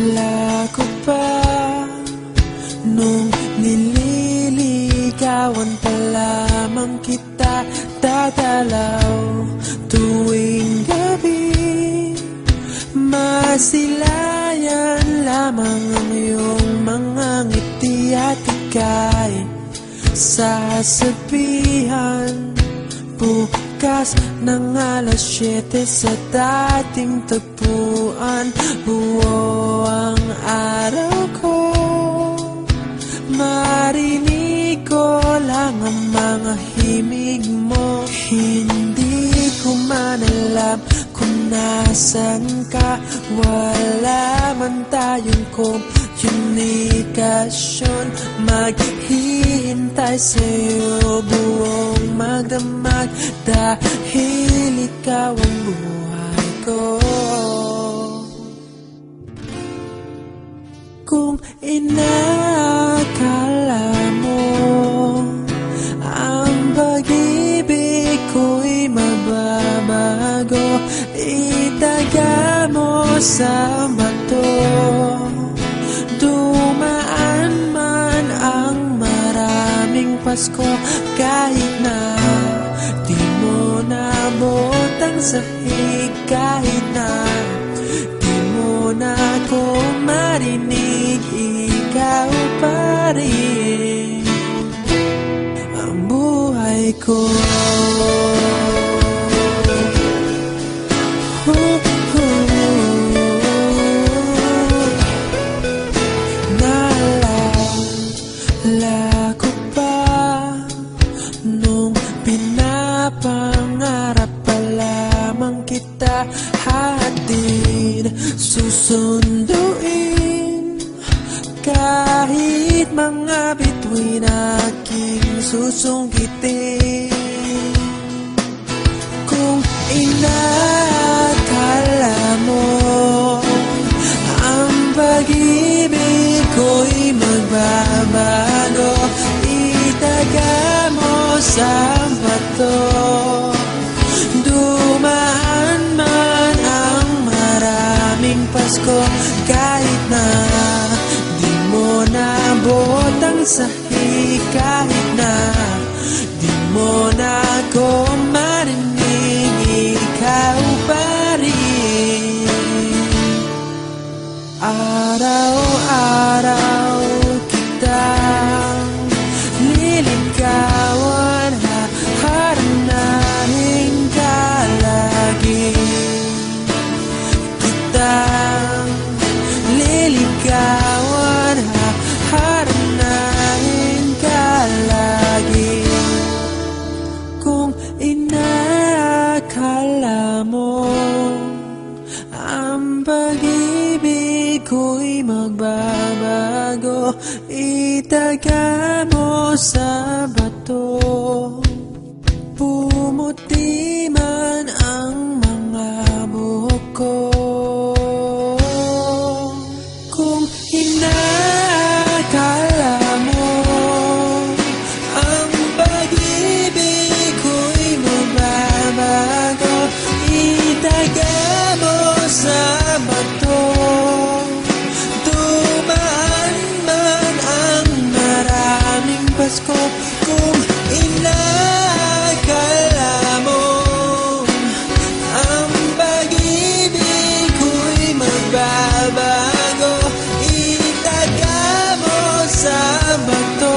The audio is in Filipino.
Akala ko pa nung nililigawan pa lamang kita, dadalaw tuwing gabi. Masilayan lamang ang iyong mga ngiti at ika'y sasabihan bukas ng alas 7 sa dating tagpuan. Buo ang araw ko, marinig ko lang ang mga himig mo. Hindi ko man alam kung nasan ka, wala man tayong komunikasyon. Maghihintay sa'yo buong magdamag dahil ikaw ang buhay ko. Kung inakala mo ang pag-ibig ko'y mababago, itaga mo sa bato. Dumaan man ang maraming Pasko, kahit na di mo nabot ang sahig, kahit na di mo na ako marinig, ikaw pa rin ang buhay ko. Naalala ko pa nung pinapangarap pa lamang kita, hatid susunduin kahit mga bituin aking susungkitin. Kung inakala mo ang pag-ibig ko'y magbabago, itaga mo sa bato. Dumaan man ang maraming Pasko, kahit na di mo nabot ang sahig, kahit na di mo na ako marinig, ikaw pa rin. Araw-araw kitang liligawan, haharanahin ka lagi. Kitang liligawan, haharanahin ka lagi. Kung inakala mo ang pag-ibig ko'y magbabago, itaga mo sa bato. Pumuti man ang mga buhok ko. Kung inakala mo ang pag-ibig ko'y magbabago, itaga mo sa bato. Dumaan man ang maraming Pasko, kung inakala mo ang pag-ibig ko'y magbabago, itaga mo sa bato.